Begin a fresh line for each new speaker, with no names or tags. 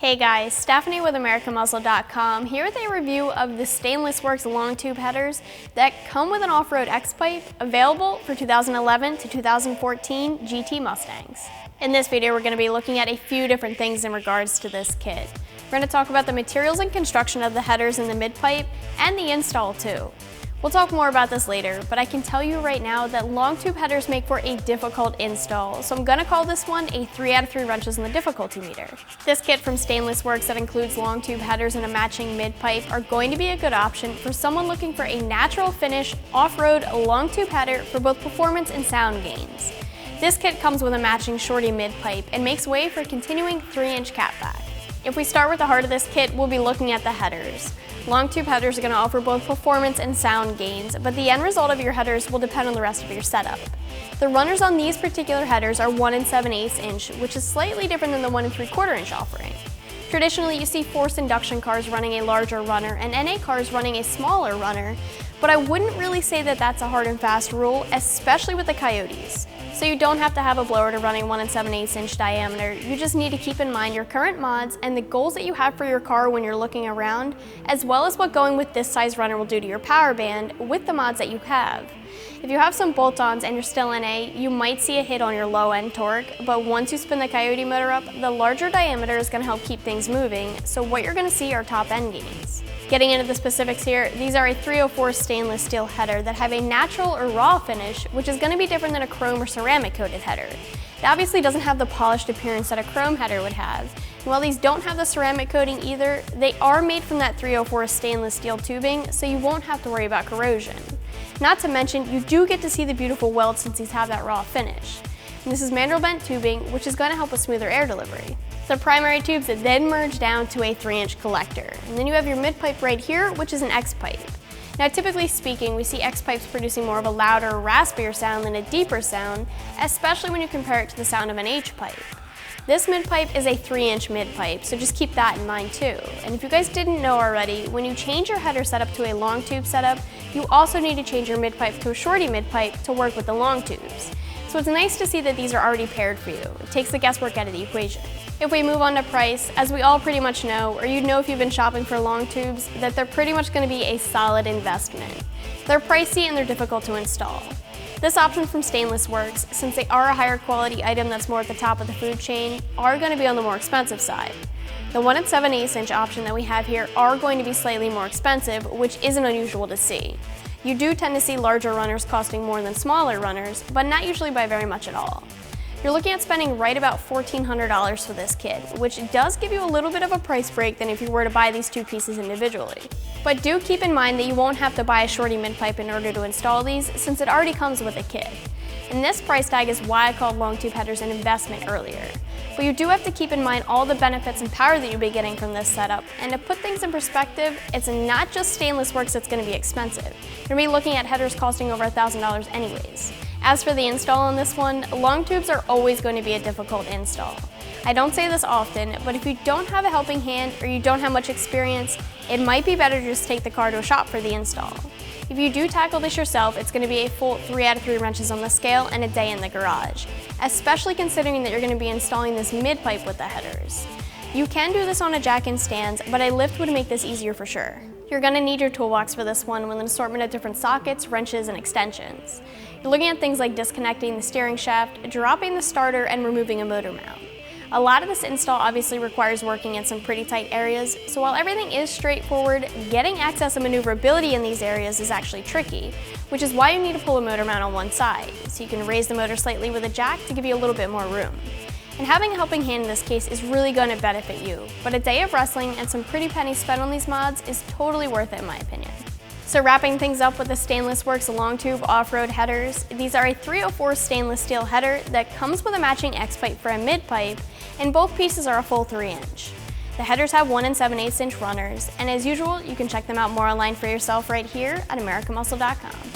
Hey guys, Stephanie with AmericanMuscle.com here with a review of the Stainless Works long tube headers that come with an off-road X-pipe available for 2011 to 2014 GT Mustangs. In this video, we're going to be looking at a few different things in regards to this kit. We're going to talk about the materials and construction of the headers in the mid-pipe and the install too. We'll talk more about this later, but I can tell you right now that long tube headers make for a difficult install, so I'm gonna call this one a 3 out of 3 wrenches in the difficulty meter. This kit from Stainless Works that includes long tube headers and a matching mid-pipe are going to be a good option for someone looking for a natural finish, off-road, long tube header for both performance and sound gains. This kit comes with a matching shorty mid-pipe and makes way for a continuing 3-inch catback. If we start with the heart of this kit, we'll be looking at the headers. Long tube headers are going to offer both performance and sound gains, but the end result of your headers will depend on the rest of your setup. The runners on these particular headers are 1 7/8 inch, which is slightly different than the 1 3/4 inch offering. Traditionally, you see forced induction cars running a larger runner and NA cars running a smaller runner, but I wouldn't really say that that's a hard and fast rule, especially with the Coyotes. So you don't have to have a blower to run a 1 7/8 inch diameter, you just need to keep in mind your current mods and the goals that you have for your car when you're looking around, as well as what going with this size runner will do to your power band with the mods that you have. If you have some bolt-ons and you're still NA, you might see a hit on your low-end torque, but once you spin the Coyote motor up, the larger diameter is going to help keep things moving, so what you're going to see are top-end gains. Getting into the specifics here, these are a 304 stainless steel header that have a natural or raw finish, which is going to be different than a chrome or ceramic coated header. It obviously doesn't have the polished appearance that a chrome header would have. And while these don't have the ceramic coating either, they are made from that 304 stainless steel tubing, so you won't have to worry about corrosion. Not to mention, you do get to see the beautiful welds since these have that raw finish. And this is mandrel-bent tubing, which is going to help with smoother air delivery. The primary tubes that then merge down to a 3-inch collector. And then you have your mid-pipe right here, which is an X-pipe. Now, typically speaking, we see X-pipes producing more of a louder, raspier sound than a deeper sound, especially when you compare it to the sound of an H-pipe. This mid-pipe is a 3-inch mid-pipe, so just keep that in mind too. And if you guys didn't know already, when you change your header setup to a long tube setup, you also need to change your mid-pipe to a shorty mid-pipe to work with the long tubes. So it's nice to see that these are already paired for you. It takes the guesswork out of the equation. If we move on to price, as we all pretty much know, or you know if you've been shopping for long tubes, that they're pretty much going to be a solid investment. They're pricey and they're difficult to install. This option from Stainless Works, since they are a higher quality item that's more at the top of the food chain, are going to be on the more expensive side. The 1 7/8 inch option that we have here are going to be slightly more expensive, which isn't unusual to see. You do tend to see larger runners costing more than smaller runners, but not usually by very much at all. You're looking at spending right about $1,400 for this kit, which does give you a little bit of a price break than if you were to buy these two pieces individually. But do keep in mind that you won't have to buy a shorty mid-pipe in order to install these, since it already comes with a kit. And this price tag is why I called long tube headers an investment earlier. But you do have to keep in mind all the benefits and power that you'll be getting from this setup, and to put things in perspective, it's not just Stainless Works that's going to be expensive. You're going to be looking at headers costing over $1,000 anyways. As for the install on this one, long tubes are always going to be a difficult install. I don't say this often, but if you don't have a helping hand or you don't have much experience, it might be better to just take the car to a shop for the install. If you do tackle this yourself, it's going to be a full 3 out of 3 wrenches on the scale and a day in the garage, especially considering that you're going to be installing this mid-pipe with the headers. You can do this on a jack and stands, but a lift would make this easier for sure. You're going to need your toolbox for this one with an assortment of different sockets, wrenches, and extensions. You're looking at things like disconnecting the steering shaft, dropping the starter, and removing a motor mount. A lot of this install obviously requires working in some pretty tight areas, so while everything is straightforward, getting access and maneuverability in these areas is actually tricky, which is why you need to pull a motor mount on one side, so you can raise the motor slightly with a jack to give you a little bit more room. And having a helping hand in this case is really going to benefit you, but a day of wrestling and some pretty pennies spent on these mods is totally worth it in my opinion. So wrapping things up with the Stainless Works long tube off-road headers, these are a 304 stainless steel header that comes with a matching X-pipe for a mid-pipe, and both pieces are a full 3-inch. The headers have 1 7/8 inch runners, and as usual, you can check them out more online for yourself right here at AmericanMuscle.com.